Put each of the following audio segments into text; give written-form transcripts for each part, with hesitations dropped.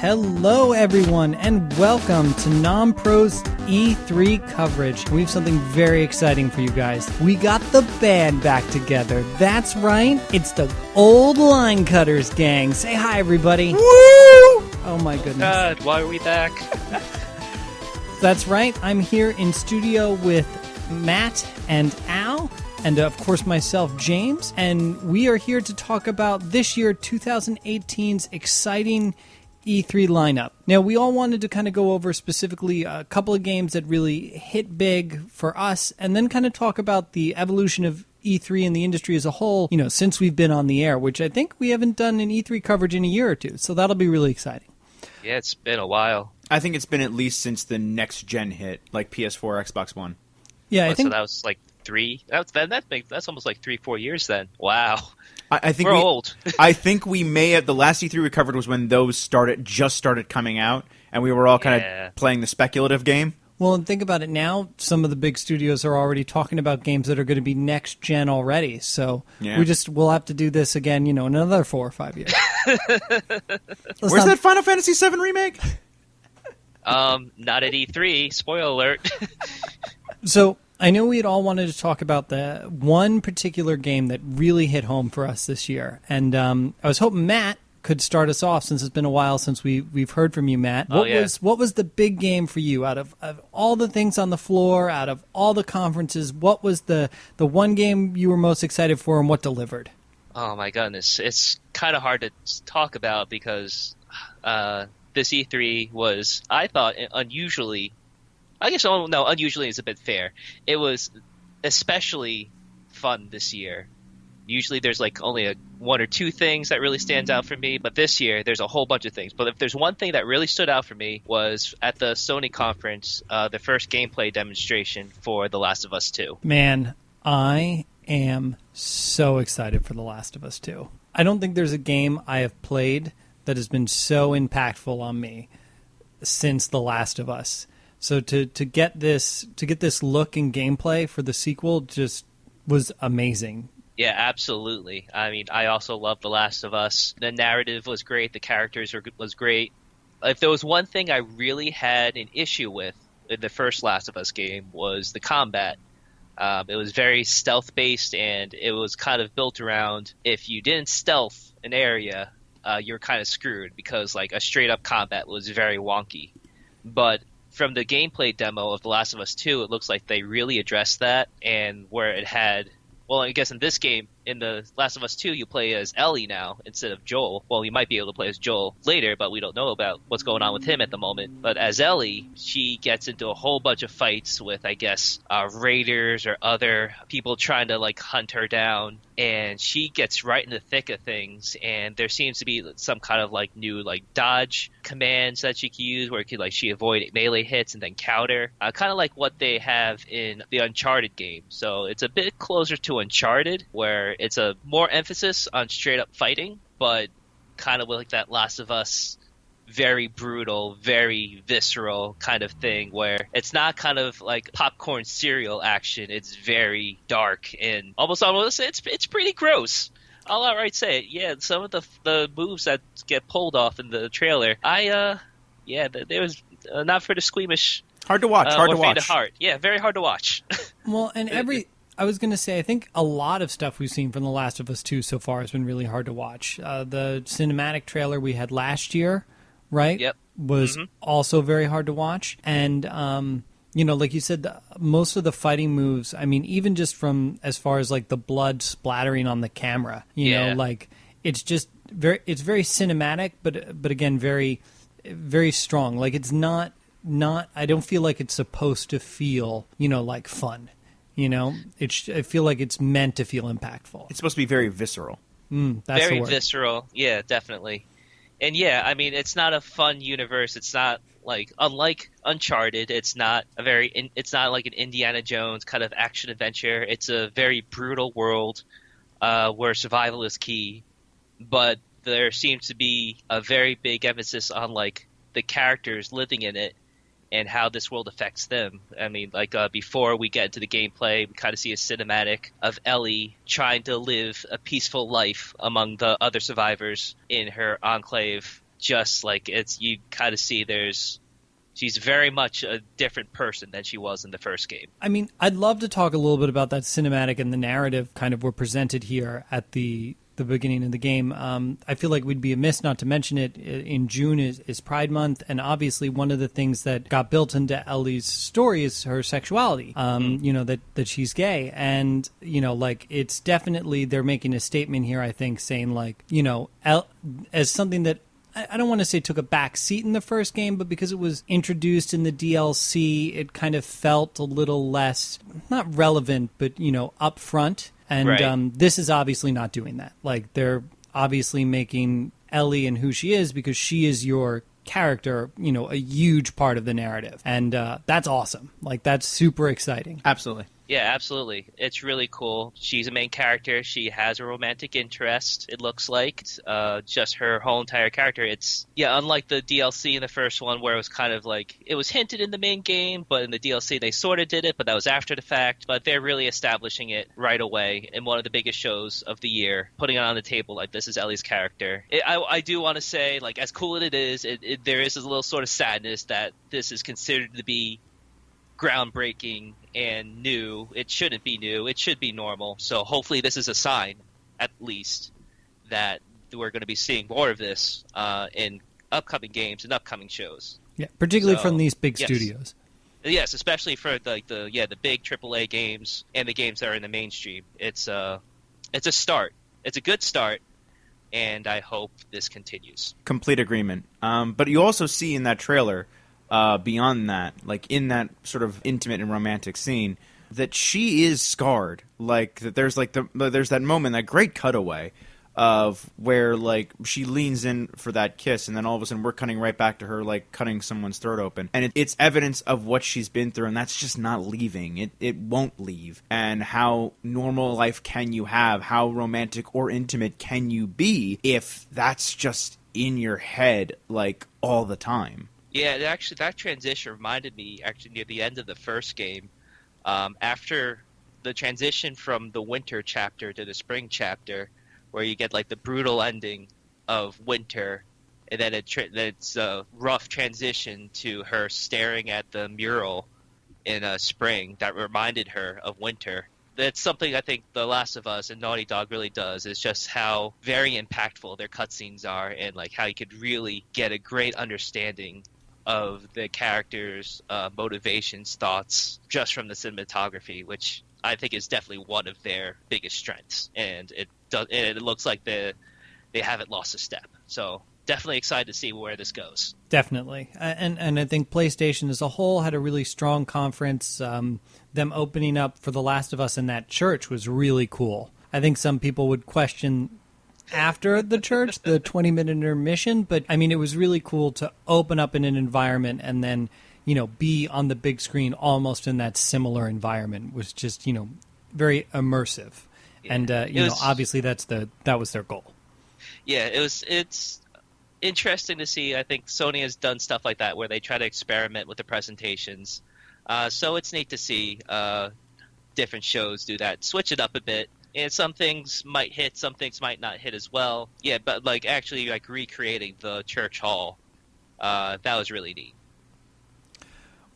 Hello, everyone, and welcome to Non-Pro's E3 coverage. We have something very exciting for you guys. We got the band back together. That's right, it's the Old Line Cutters gang. Say hi, everybody. Woo! Oh my goodness. God, why are we back? That's right, I'm here in studio with Matt and Al, and of course myself, James, and we are here to talk about this year, 2018's exciting E3 lineup. Now, we all wanted to kind of go over specifically a couple of games that really hit big for us, and then kind of talk about the evolution of E3 and the industry as a whole, you know, since we've been on the air, which I think we haven't done an E3 coverage in a year or two, so that'll be really exciting. Yeah, it's been a while. I think it's been at least since the next gen hit, like PS4, Xbox One. Yeah, I think so that was like three. That's almost like 3-4 years then. Wow. I think we're old. I think we may have, the last E3 we covered was when those just started coming out, and we were all kind of playing the speculative game. Well, and think about it now, some of the big studios are already talking about games that are going to be next gen already. So we'll have to do this again, in another 4 or 5 years. Where's that Final Fantasy VII remake? Not at E3. Spoiler alert. So I know we had all wanted to talk about the one particular game that really hit home for us this year. And I was hoping Matt could start us off, since it's been a while since we've heard from you, Matt. What was the big game for you out of all the things on the floor, out of all the conferences? What was the one game you were most excited for, and what delivered? Oh my goodness, it's kind of hard to talk about because this E3 was, I thought, unusually. I guess unusually is a bit fair. It was especially fun this year. Usually there's like only one or two things that really stands out for me, but this year there's a whole bunch of things. But if there's one thing that really stood out for me was at the Sony conference, the first gameplay demonstration for The Last of Us 2. Man, I am so excited for The Last of Us 2. I don't think there's a game I have played that has been so impactful on me since The Last of Us. So to get this look and gameplay for the sequel just was amazing. Yeah, absolutely. I mean, I also love The Last of Us. The narrative was great. The characters was great. If there was one thing I really had an issue with in the first Last of Us game was the combat. It was very stealth-based, and it was kind of built around if you didn't stealth an area, you're kind of screwed because like a straight-up combat was very wonky. But from the gameplay demo of The Last of Us 2, it looks like they really addressed that, and where it had... Well, I guess in this game, in The Last of Us 2, you play as Ellie now instead of Joel. Well, you might be able to play as Joel later, but we don't know about what's going on with him at the moment. But as Ellie, she gets into a whole bunch of fights with, I guess, raiders or other people trying to, like, hunt her down. And she gets right in the thick of things, and there seems to be some kind of, like, new, like, dodge commands that she can use where she avoid melee hits and then counter. Kind of like what they have in the Uncharted game. So it's a bit closer to Uncharted, where it's a more emphasis on straight up fighting, but kind of like that Last of Us, very brutal, very visceral kind of thing, where it's not kind of like popcorn cereal action. It's very dark and almost it's pretty gross. I'll outright say it. Yeah, some of the moves that get pulled off in the trailer, there was not for the squeamish. Hard to watch. Hard to watch. Faint of heart. Yeah, very hard to watch. Well, and I was going to say, I think a lot of stuff we've seen from The Last of Us 2 so far has been really hard to watch. The cinematic trailer we had last year, right? Yep. Was also very hard to watch. And, like you said, most of the fighting moves, I mean, even just from as far as like the blood splattering on the camera, you know, like it's just it's very cinematic, but again, very, very strong. Like it's not, I don't feel like it's supposed to feel, like fun. I feel like it's meant to feel impactful. It's supposed to be very visceral. That's very the word. Visceral. Yeah, definitely. And yeah, I mean, it's not a fun universe. It's not like, unlike Uncharted, it's not like an Indiana Jones kind of action adventure. It's a very brutal world where survival is key. But there seems to be a very big emphasis on like the characters living in it and how this world affects them. I mean, like before we get into the gameplay, we kind of see a cinematic of Ellie trying to live a peaceful life among the other survivors in her enclave, just like you kind of see she's very much a different person than she was in the first game. I mean, I'd love to talk a little bit about that cinematic and the narrative kind of were presented here at the beginning of the game. I feel like we'd be amiss not to mention it. In June is Pride Month, and obviously one of the things that got built into Ellie's story is her sexuality, that she's gay. And, like, it's definitely, they're making a statement here, I think, saying, like, as something that I don't want to say took a back seat in the first game, but because it was introduced in the DLC, it kind of felt a little less, not relevant, but, up front. And right. This is obviously not doing that. Like, they're obviously making Ellie and who she is, because she is your character, a huge part of the narrative. And that's awesome. Like, that's super exciting. Absolutely. Yeah, absolutely. It's really cool. She's a main character. She has a romantic interest, it looks like. Just her whole entire character. It's, unlike the DLC in the first one where it was kind of like, it was hinted in the main game, but in the DLC they sort of did it, but that was after the fact. But they're really establishing it right away in one of the biggest shows of the year, putting it on the table like this is Ellie's character. I do want to say, like, as cool as it is, there is a little sort of sadness that this is considered to be groundbreaking and new. It shouldn't be new. It should be normal. So hopefully this is a sign, at least, that we're going to be seeing more of this in upcoming games and upcoming shows. Yeah, particularly from these big studios. Yes, especially for the big AAA games and the games that are in the mainstream. It's a start. It's a good start, and I hope this continues. Complete agreement. But you also see in that trailer, beyond that, like in that sort of intimate and romantic scene, that she is scarred. Like that, there's that moment, that great cutaway of where like she leans in for that kiss, and then all of a sudden we're cutting right back to her like cutting someone's throat open, and it's evidence of what she's been through, and that's just not leaving. It won't leave. And how normal life can you have? How romantic or intimate can you be if that's just in your head like all the time? Yeah, actually, that transition reminded me, actually, near the end of the first game, after the transition from the winter chapter to the spring chapter, where you get, like, the brutal ending of winter, and then it's a rough transition to her staring at the mural in spring that reminded her of winter. That's something I think The Last of Us and Naughty Dog really does, is just how very impactful their cutscenes are, and, like, how you could really get a great understanding of the characters' motivations, thoughts, just from the cinematography, which I think is definitely one of their biggest strengths. And it looks like they haven't lost a step. So definitely excited to see where this goes. Definitely. And I think PlayStation as a whole had a really strong conference. Them opening up for The Last of Us in that church was really cool. I think some people would question after the church, the 20-minute intermission, but I mean, it was really cool to open up in an environment and then, be on the big screen almost in that similar environment. It was just, very immersive. Yeah. And, obviously that was their goal. Yeah, it's interesting to see. I think Sony has done stuff like that where they try to experiment with the presentations. So it's neat to see different shows do that, switch it up a bit. And some things might hit, some things might not hit as well. Yeah, but like actually like recreating the church hall, that was really neat.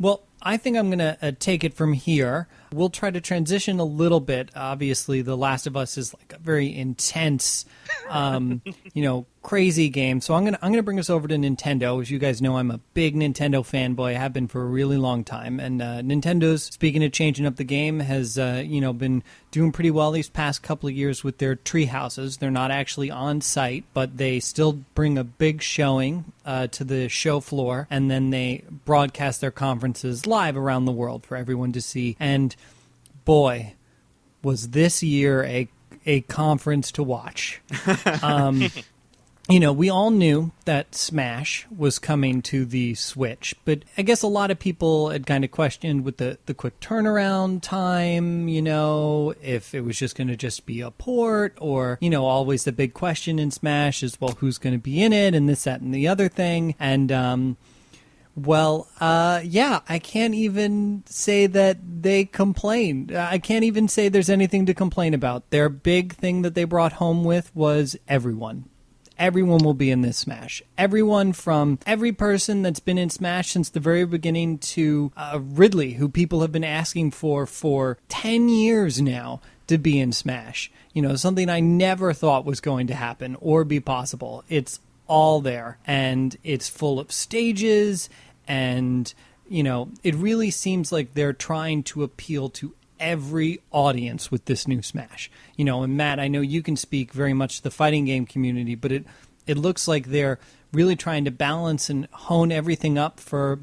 Well, I think I'm going to take it from here. We'll try to transition a little bit. Obviously, The Last of Us is like a very intense, crazy game. So I'm gonna bring us over to Nintendo. As you guys know, I'm a big Nintendo fanboy. I have been for a really long time. And Nintendo's, speaking of changing up the game, has been doing pretty well these past couple of years with their tree houses. They're not actually on site, but they still bring a big showing to the show floor, and then they broadcast their conferences live around the world for everyone to see. And boy, was this year a conference to watch. We all knew that Smash was coming to the Switch, but I guess a lot of people had kind of questioned with the quick turnaround time, if it was just going to just be a port, or, always the big question in Smash is, well, who's going to be in it, and this, that, and the other thing. And, I can't even say that they complained. I can't even say there's anything to complain about. Their big thing that they brought home with was everyone. everyone will be in this Smash. Everyone from every person that's been in Smash since the very beginning to Ridley, who people have been asking for 10 years now to be in Smash. You know, something I never thought was going to happen or be possible. It's all there, and it's full of stages, and, you know, it really seems like they're trying to appeal to every audience with this new Smash. You know, and Matt, I know you can speak very much to the fighting game community, but it looks like they're really trying to balance and hone everything up for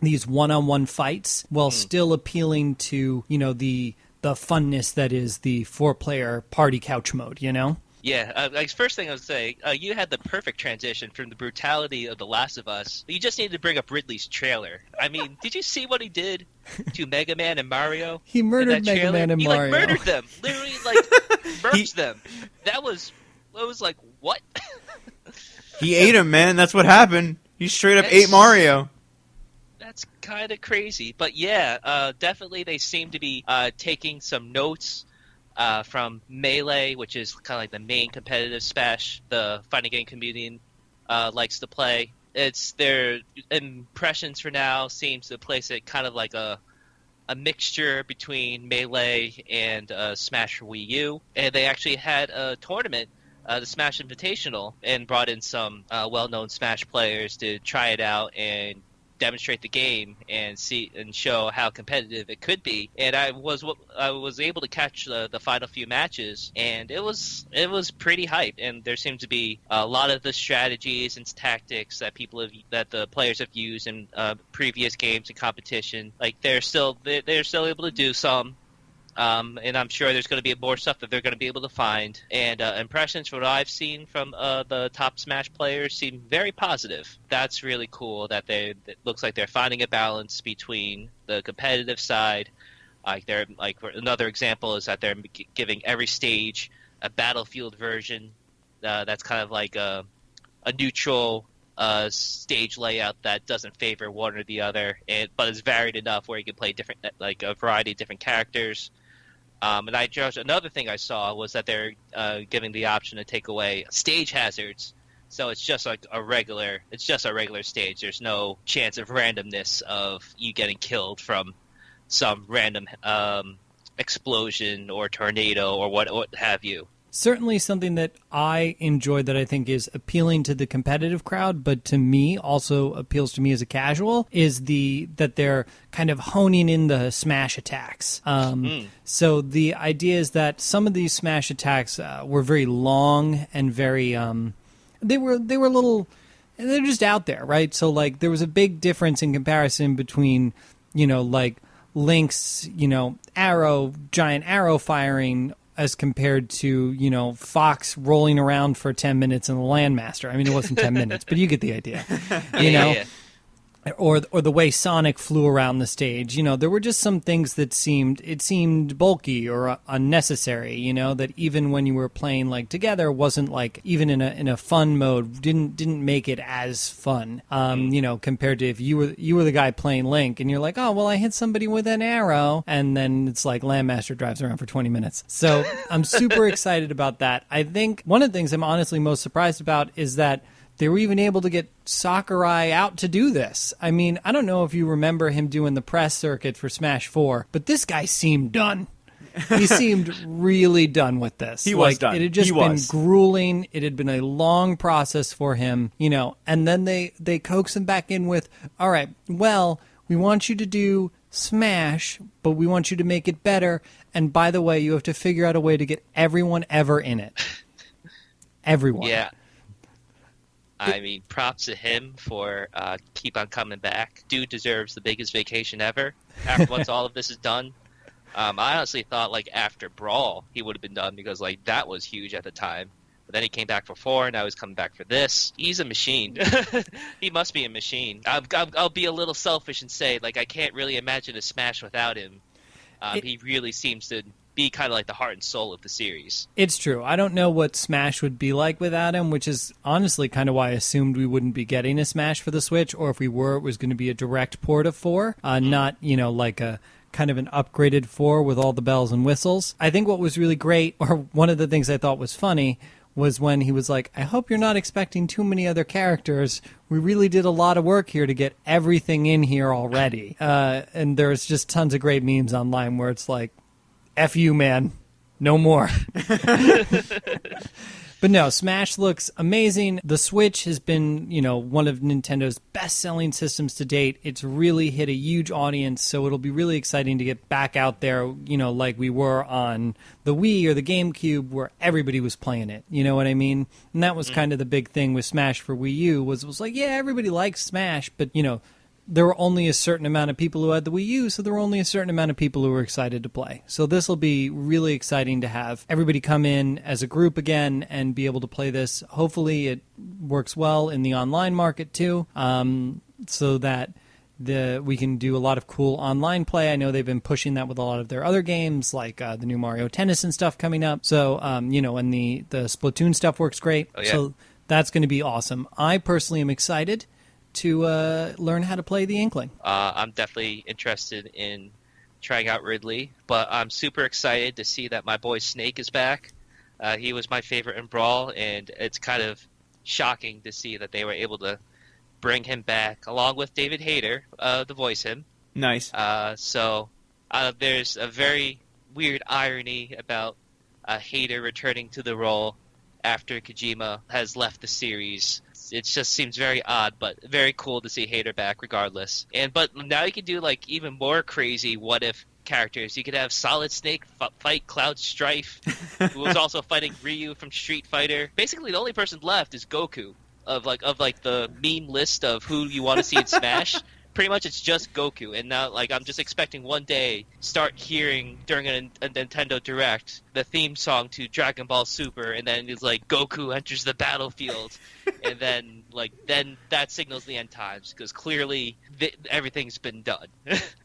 these one-on-one fights while still appealing to, you know, the funness that is the 4-player party couch mode, you know? Yeah, first thing I would say, you had the perfect transition from the brutality of The Last of Us. You just needed to bring up Ridley's trailer. I mean, did you see what he did to Mega Man and Mario? He murdered Mega Man and Mario. He, like, murdered them. Literally, like, murked them. That was like, what? He ate him, man. That's what happened. He straight up ate Mario. That's kind of crazy. But yeah, definitely they seem to be taking some notes from Melee, which is kind of like the main competitive Smash the fighting game community likes to play. It's their impressions for now seems to place it kind of like a mixture between Melee and Smash for Wii U. And they actually had a tournament, the Smash Invitational, and brought in some well-known Smash players to try it out and demonstrate the game and see and show how competitive it could be. And I was able to catch the final few matches, and it was pretty hyped. And there seemed to be a lot of the strategies and tactics that the players have used in previous games and competition. Like they're still able to do some. And I'm sure there's going to be more stuff that they're going to be able to find. And impressions from what I've seen from the top Smash players seem very positive. That's really cool that it looks like they're finding a balance between the competitive side. Another example is that they're giving every stage a Battlefield version that's kind of like a neutral stage layout that doesn't favor one or the other, but is varied enough where you can play different, like a variety of different characters. And another thing I saw was that they're giving the option to take away stage hazards, so it's just like a regular stage. There's no chance of randomness of you getting killed from some random explosion or tornado or what have you. Certainly something that I enjoyed that I think is appealing to the competitive crowd, but to me also appeals to me as a casual, is that they're kind of honing in the smash attacks. So the idea is that some of these smash attacks were very long and very they were little, they're just out there, right? So like there was a big difference in comparison between, you know, like Link's, you know, giant arrow firing as compared to, you know, Fox rolling around for 10 minutes in the Landmaster. I mean, it wasn't 10 minutes, but you get the idea. You know? Yeah. Or the way Sonic flew around the stage. You know, there were just some things that seemed bulky or unnecessary, you know, that even when you were playing like together wasn't like, even in a fun mode, didn't make it as fun. You know, compared to if you were the guy playing Link and you're like, oh well, I hit somebody with an arrow, and then it's like Landmaster drives around for 20 minutes. So I'm super excited about that. I think one of the things I'm honestly most surprised about is that they were even able to get Sakurai out to do this. I mean, I don't know if you remember him doing the press circuit for Smash 4, but this guy seemed done. He seemed really done with this. He was done. It had just been grueling. It had been a long process for him, you know, and then they coax him back in with, all right, well, we want you to do Smash, but we want you to make it better. And by the way, you have to figure out a way to get everyone ever in it. Everyone. Yeah. I mean, props to him for keep on coming back. Dude deserves the biggest vacation ever. Once all of this is done, I honestly thought like after Brawl he would have been done because like that was huge at the time. But then he came back for 4, now he's coming back for this. He's a machine. He must be a machine. I'll be a little selfish and say like I can't really imagine a Smash without him. He really seems to be kind of like the heart and soul of the series. It's true. I don't know what Smash would be like without him, which is honestly kind of why I assumed we wouldn't be getting a Smash for the Switch, or if we were, it was going to be a direct port of 4, not, you know, like a kind of an upgraded 4 with all the bells and whistles. I think what was really great, or one of the things I thought was funny, was when he was like, I hope you're not expecting too many other characters. We really did a lot of work here to get everything in here already. And there's just tons of great memes online where it's like, F you, man. No more. But no, Smash looks amazing. The Switch has been, one of Nintendo's best-selling systems to date. It's really hit a huge audience, so it'll be really exciting to get back out there, like we were on the Wii or the GameCube where everybody was playing it. You know what I mean? And that was kind of the big thing with Smash for Wii U was like, yeah, everybody likes Smash, but, there were only a certain amount of people who had the Wii U, so there were only a certain amount of people who were excited to play. So this will be really exciting to have everybody come in as a group again and be able to play this. Hopefully it works well in the online market too, so that we can do a lot of cool online play. I know they've been pushing that with a lot of their other games, like the new Mario Tennis and stuff coming up. So, and the Splatoon stuff works great. Oh, yeah. So that's going to be awesome. I personally am excited to learn how to play the Inkling. I'm definitely interested in trying out Ridley, but I'm super excited to see that my boy Snake is back. He was my favorite in Brawl, and it's kind of shocking to see that they were able to bring him back, along with David Hayter, to voice him. Nice. So there's a very weird irony about Hayter returning to the role after Kojima has left the series. It just seems very odd, but very cool to see Hayter back regardless. But now you can do like even more crazy what if characters. You could have Solid Snake fight Cloud Strife, who was also fighting Ryu from Street Fighter. Basically, the only person left is Goku of the meme list of who you want to see in Smash. Pretty much it's just Goku, and now I'm just expecting one day start hearing during a Nintendo Direct the theme song to Dragon Ball Super, and then it's like Goku enters the battlefield, and then that signals the end times because clearly everything's been done.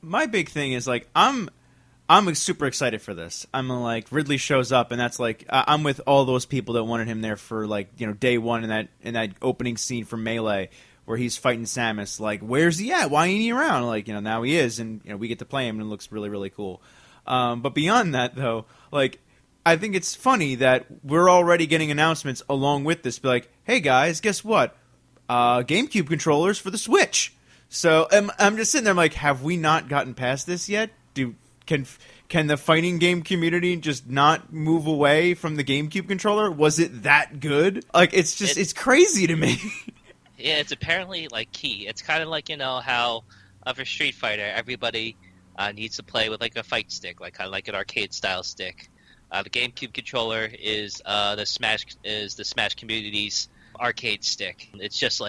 My big thing is I'm super excited for this. I'm Ridley shows up, and that's I'm with all those people that wanted him there for day one in that opening scene from Melee, where he's fighting Samus. Where's he at? Why ain't he around? Now he is, and we get to play him, and it looks really, really cool. But beyond that, though, I think it's funny that we're already getting announcements along with this. Be like, hey guys, guess what? GameCube controllers for the Switch. So I'm just sitting there, have we not gotten past this yet? Can the fighting game community just not move away from the GameCube controller? Was it that good? It's crazy to me. Yeah, it's apparently key. It's kind of how for Street Fighter everybody needs to play with a fight stick, kind of like an arcade style stick. The GameCube controller is the Smash community's arcade stick. It's just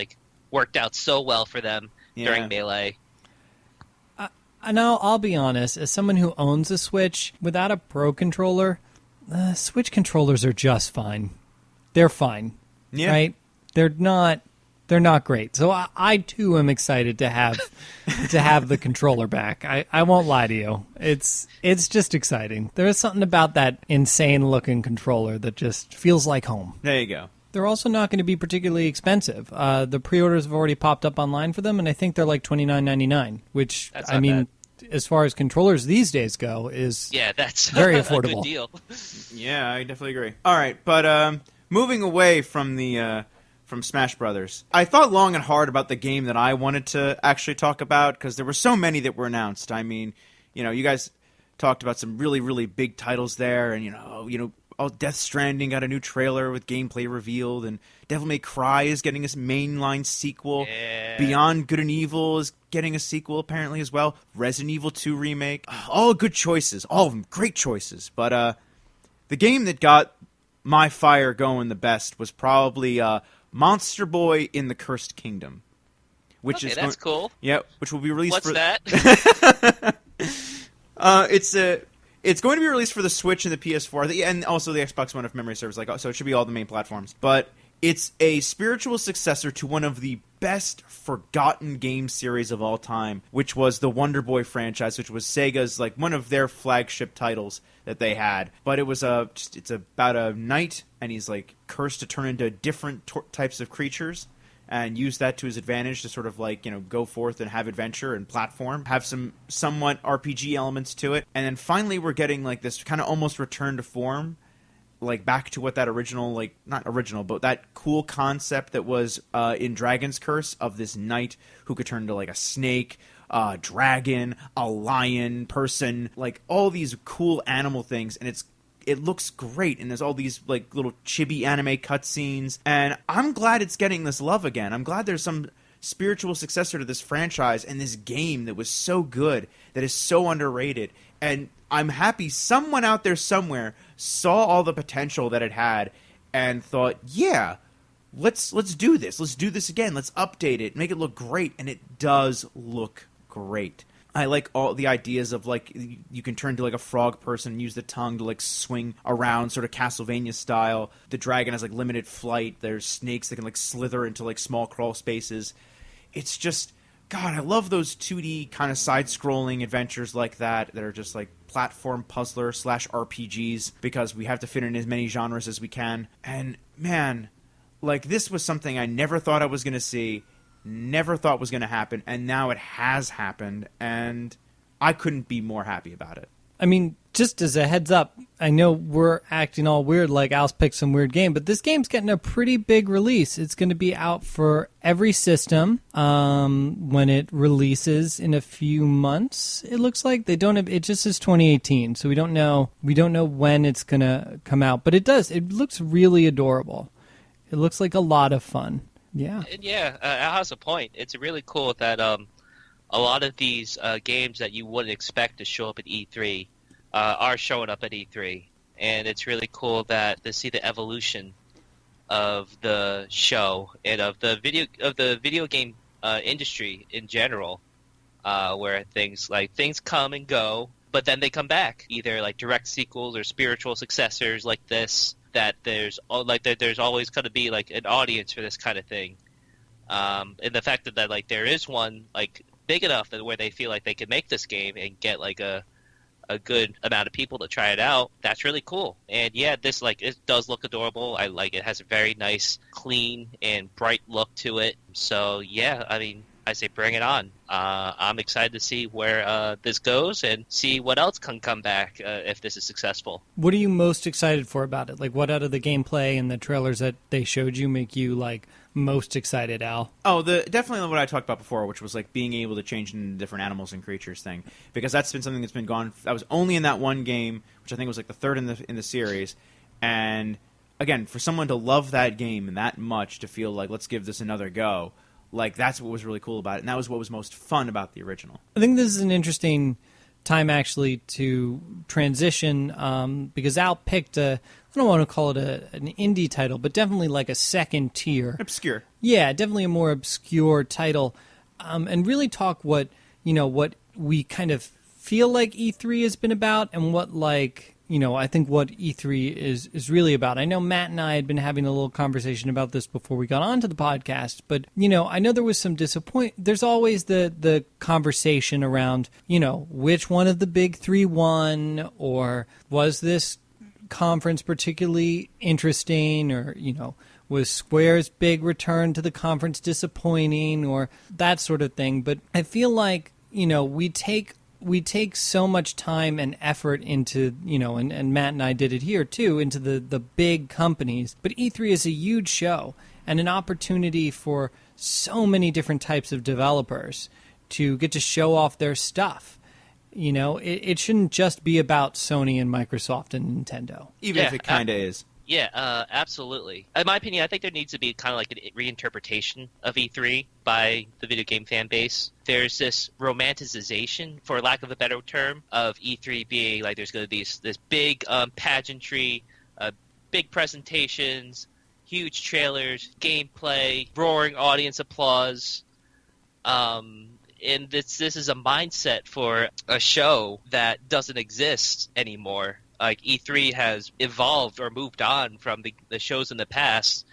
worked out so well for them during Melee. Now I'll be honest, as someone who owns a Switch without a Pro controller, Switch controllers are just fine. They're fine, right? They're not great. So I too am excited to have the controller back. I won't lie to you. It's just exciting. There is something about that insane looking controller that just feels like home. There you go. They're also not going to be particularly expensive. The pre-orders have already popped up online for them, and I think they're $29.99, which bad. As far as controllers these days go, is that's very affordable. A good deal. Yeah, I definitely agree. All right, but moving away from from Smash Brothers, I thought long and hard about the game that I wanted to actually talk about because there were so many that were announced. I mean, you guys talked about some really, really big titles there, and Death Stranding got a new trailer with gameplay revealed, and Devil May Cry is getting a mainline sequel. Yeah. Beyond Good and Evil is getting a sequel apparently as well. Resident Evil 2 remake. All good choices. All of them great choices. But the game that got my fire going the best was probably Monster Boy in the Cursed Kingdom. That's cool. Yeah, which will be released What's for... that? It's going to be released for the Switch and the PS4, and also the Xbox One if memory serves. So it should be all the main platforms. But it's a spiritual successor to one of the best forgotten game series of all time, which was the Wonder Boy franchise, which was Sega's one of their flagship titles that they had. But it was it's about a knight, and he's cursed to turn into different types of creatures, and use that to his advantage to sort of go forth and have adventure and platform, have some somewhat RPG elements to it. And then finally we're getting this kind of almost return to form like back to what that original, like not original, but that cool concept that was in Dragon's Curse of this knight who could turn into like a snake, a dragon, a lion person, like all these cool animal things, and it looks great, and there's all these like little chibi anime cutscenes, and I'm glad it's getting this love again. I'm glad there's some spiritual successor to this franchise and this game that was so good, that is so underrated, and I'm happy someone out there somewhere saw all the potential that it had and thought, yeah, let's do this. Let's do this again. Let's update it, make it look great, and it does look great. I like all the ideas of like you can turn to like a frog person and use the tongue to like swing around, sort of Castlevania style. The dragon has like limited flight. There's snakes that can like slither into like small crawl spaces. It's just, God, I love those 2D kind of side-scrolling adventures like that are just like platform puzzler / RPGs, because we have to fit in as many genres as we can. And man, like this was something I never thought I was going to see, never thought was going to happen, and now it has happened, and I couldn't be more happy about it. I mean, just as a heads up, I know we're acting all weird like Al's picked some weird game, but this game's getting a pretty big release. It's going to be out for every system when it releases in a few months. It looks like they don't have, it just says 2018, so we don't know when it's going to come out, but it does. It looks really adorable. It looks like a lot of fun. Yeah. And yeah, Al has a point. It's really cool that a lot of these games that you wouldn't expect to show up at E3 are showing up at E3, and it's really cool that to see the evolution of the show and of the video game industry in general, where things come and go, but then they come back, either like direct sequels or spiritual successors like this. That there's always going to be like an audience for this kind of thing, and the fact that like there is one like big enough that where they feel like they can make this game and get like a good amount of people to try it out, that's really cool. And yeah, this like it does look adorable. I like it. Has a very nice, clean and bright look to it. So yeah, I mean, I say bring it on. I'm excited to see where this goes and see what else can come back if this is successful. What are you most excited for about it? Like, what out of the gameplay and the trailers that they showed you make you like most excited, Al? Oh, definitely what I talked about before, which was like being able to change into different animals and creatures thing, because that's been something that's been gone. That was only in that one game, which I think was like the third in the series, and again, for someone to love that game that much, to feel like let's give this another go. Like, that's what was really cool about it, and that was what was most fun about the original. I think this is an interesting time, actually, to transition, because Al picked I don't want to call it an indie title, but definitely like a second tier. Obscure. Yeah, definitely a more obscure title, and really talk what we kind of feel like E3 has been about, and what I think what E3 is really about. I know Matt and I had been having a little conversation about this before we got onto the podcast, but, I know there was some disappointment. There's always the conversation around, which one of the big three won, or was this conference particularly interesting, or, was Square's big return to the conference disappointing, or that sort of thing. But I feel like, we take so much time and effort into, and Matt and I did it here too, into the big companies. But E3 is a huge show and an opportunity for so many different types of developers to get to show off their stuff. It shouldn't just be about Sony and Microsoft and Nintendo. Even if it kind of is. Yeah, absolutely. In my opinion, I think there needs to be kind of like a reinterpretation of E3 by the video game fan base. There's this romanticization, for lack of a better term, of E3 being like there's going to be this big pageantry, big presentations, huge trailers, gameplay, roaring audience applause. And this is a mindset for a show that doesn't exist anymore. Like, E3 has evolved or moved on from the shows in the past.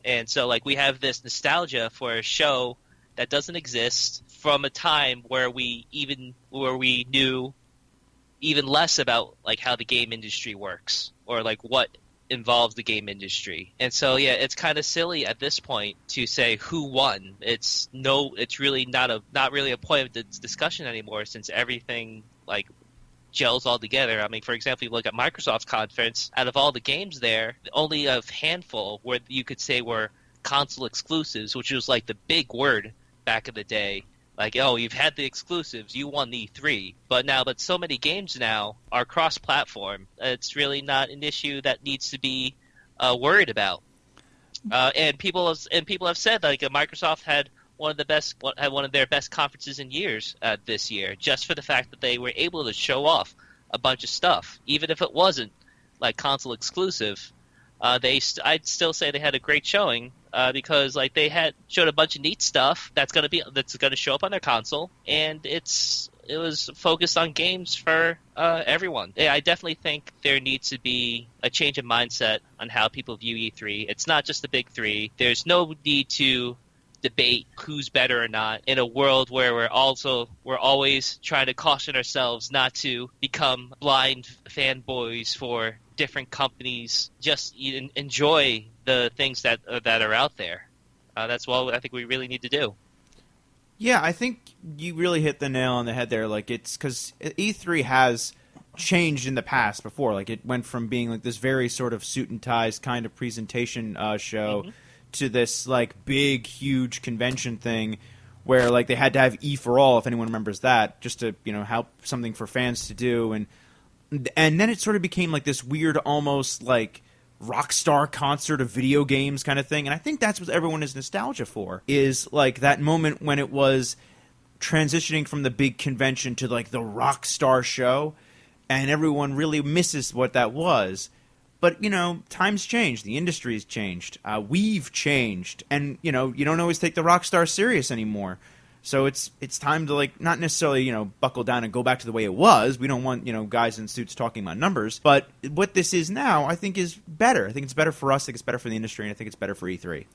And so, like, we have this nostalgia for a show that doesn't exist from a time where we knew even less about, like, how the game industry works, or, like, what involves the game industry. And so, yeah, it's kind of silly at this point to say who won. It's really not really a point of discussion anymore, since everything, like, gels all together. I mean, for example, you look at Microsoft's conference, out of all the games there, only a handful where you could say were console exclusives, which was like the big word back in the day. Like, oh, you've had the exclusives, you won the E3. But so many games now are cross-platform. It's really not an issue that needs to be worried about. And people have said, like, Microsoft had one of their best conferences in years this year, just for the fact that they were able to show off a bunch of stuff, even if it wasn't like console exclusive. I'd still say they had a great showing because like they had showed a bunch of neat stuff that's gonna show up on their console, and it was focused on games for everyone. Yeah, I definitely think there needs to be a change of mindset on how people view E3. It's not just the big three. There's no need to debate who's better or not in a world where we're always trying to caution ourselves not to become blind fanboys for different companies. Just enjoy the things that are out there. That's what I think we really need to do. Yeah, I think you really hit the nail on the head there. Like, it's because E3 has changed in the past before. Like, it went from being like this very sort of suit and ties kind of presentation show to this like big, huge convention thing where like they had to have E for All, if anyone remembers that, just to help something for fans to do, and then it sort of became like this weird, almost like Rockstar concert of video games kind of thing. And I think that's what everyone is nostalgia for, is like that moment when it was transitioning from the big convention to like the Rockstar show, and everyone really misses what that was. But, times change. The industry's changed. We've changed. And, you don't always take the Rockstar serious anymore. So it's time to, like, not necessarily, buckle down and go back to the way it was. We don't want, guys in suits talking about numbers. But what this is now, I think, is better. I think it's better for us. I think it's better for the industry. And I think it's better for E3.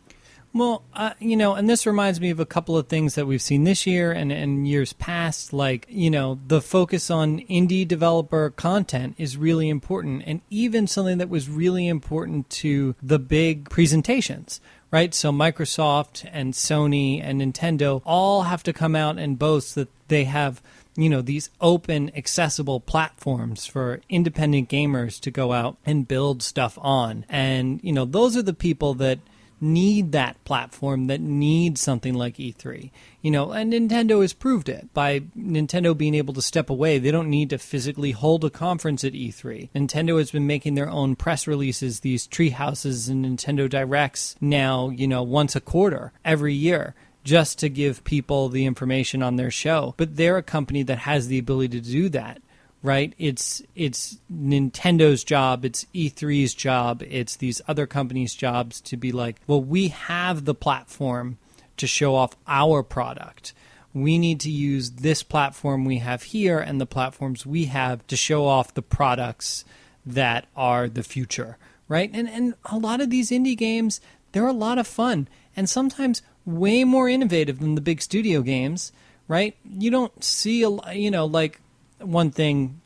Well, and this reminds me of a couple of things that we've seen this year and years past. Like, the focus on indie developer content is really important, and even something that was really important to the big presentations, right? So Microsoft and Sony and Nintendo all have to come out and boast that they have, these open, accessible platforms for independent gamers to go out and build stuff on. And, those are the people that need that platform, that need something like E3. And Nintendo has proved it by Nintendo being able to step away. They don't need to physically hold a conference at E3. Nintendo has been making their own press releases, these tree houses and Nintendo Directs now, once a quarter, every year, just to give people the information on their show. But they're a company that has the ability to do that. Right? It's Nintendo's job, it's E3's job, it's these other companies' jobs to be like, well, we have the platform to show off our product. We need to use this platform we have here and the platforms we have to show off the products that are the future, right? And a lot of these indie games, they're a lot of fun and sometimes way more innovative than the big studio games, right? You don't see like one thing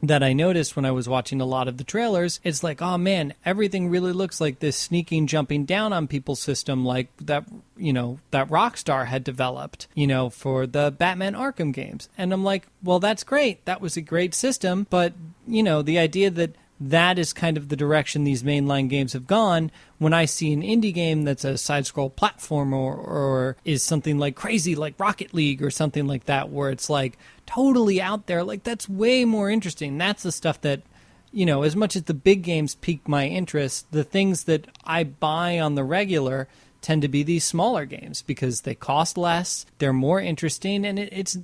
that I noticed when I was watching a lot of the trailers, it's like, oh man, everything really looks like this sneaking, jumping down on people system like that, that Rockstar had developed, for the Batman Arkham games. And I'm like, well, that's great. That was a great system. But, the idea that is kind of the direction these mainline games have gone. When I see an indie game that's a side-scroll platform or is something like crazy like Rocket League or something like that, where it's like totally out there, like that's way more interesting. That's the stuff that, as much as the big games pique my interest, the things that I buy on the regular tend to be these smaller games because they cost less, they're more interesting, and it's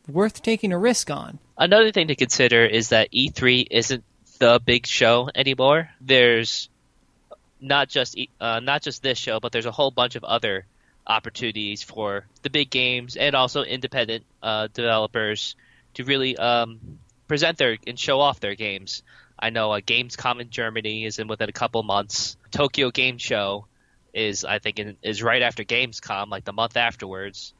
worth taking a risk on. Another thing to consider is that E3 isn't the big show anymore. There's not just this show, but there's a whole bunch of other opportunities for the big games and also independent developers to really present and show off their games. I know Gamescom in Germany is within a couple months. Tokyo Game Show is right after Gamescom, like the month afterwards.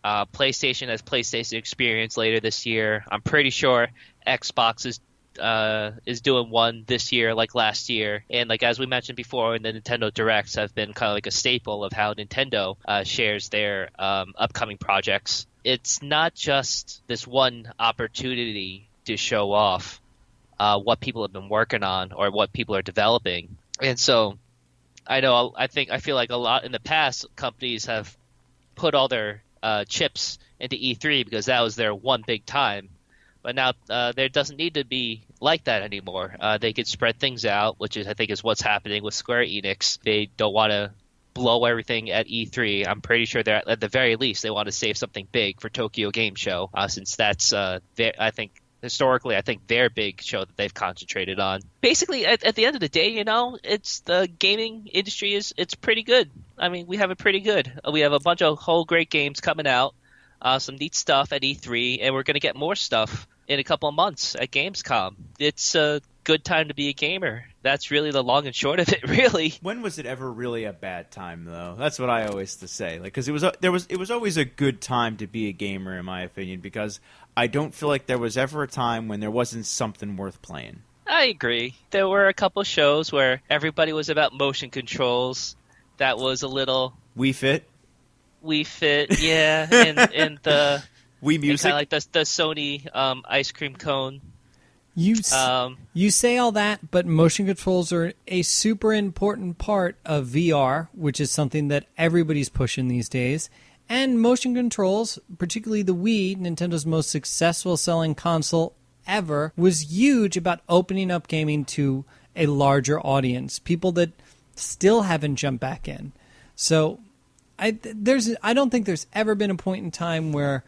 PlayStation has PlayStation Experience later this year. I'm pretty sure Xbox is doing one this year like last year, and like as we mentioned before, the Nintendo Directs have been kind of like a staple of how Nintendo shares their upcoming projects. It's not just this one opportunity to show off what people have been working on or what people are developing. And so I feel like a lot in the past, companies have put all their chips into E3 because that was their one big time. But now there doesn't need to be like that anymore. They could spread things out, which I think is what's happening with Square Enix. They don't want to blow everything at E3. I'm pretty sure they're at the very least they want to save something big for Tokyo Game Show, since that's historically, I think their big show that they've concentrated on. Basically, at the end of the day, it's the gaming industry it's pretty good. I mean, we have it pretty good. We have a bunch of whole great games coming out, some neat stuff at E3, and we're going to get more stuff in a couple of months at Gamescom. It's a good time to be a gamer. That's really the long and short of it, really. When was it ever really a bad time, though? That's what I always to say. Because it was always a good time to be a gamer, in my opinion. Because I don't feel like there was ever a time when there wasn't something worth playing. I agree. There were a couple shows where everybody was about motion controls. That was a little Wii Fit, yeah, and the Wii Music, kind of like the Sony ice cream cone. You say all that, but motion controls are a super important part of VR, which is something that everybody's pushing these days. And motion controls, particularly the Wii, Nintendo's most successful selling console ever, was huge about opening up gaming to a larger audience, people that still haven't jumped back in. So I don't think there's ever been a point in time where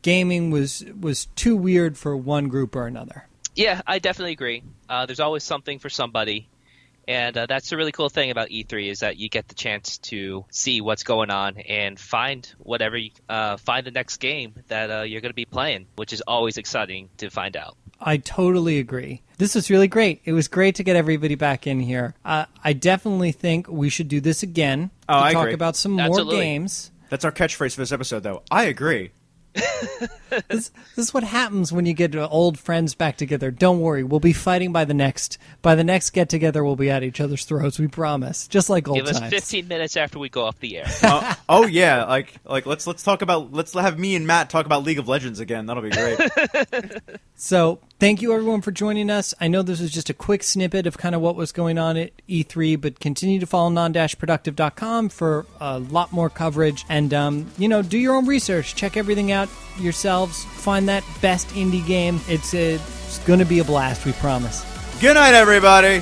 gaming was too weird for one group or another. Yeah, I definitely agree. There's always something for somebody. And that's the really cool thing about E3 is that you get the chance to see what's going on and find find the next game that you're going to be playing, which is always exciting to find out. I totally agree. This was really great. It was great to get everybody back in here. I definitely think we should do this again to I talk agree. about some Absolutely. more games. That's our catchphrase for this episode, though. I agree. This is what happens when you get old friends back together. Don't worry, we'll be fighting by the next get together. We'll be at each other's throats. We promise, just like old Give times. us 15 minutes after we go off the air. Oh yeah, like let's have me and Matt talk about League of Legends again. That'll be great. So thank you everyone for joining us. I know this was just a quick snippet of kind of what was going on at E3, but continue to follow Non-Productive.com for a lot more coverage. And do your own research. Check everything out yourselves. Find that best indie game. It's going to be a blast, we promise. Good night, everybody.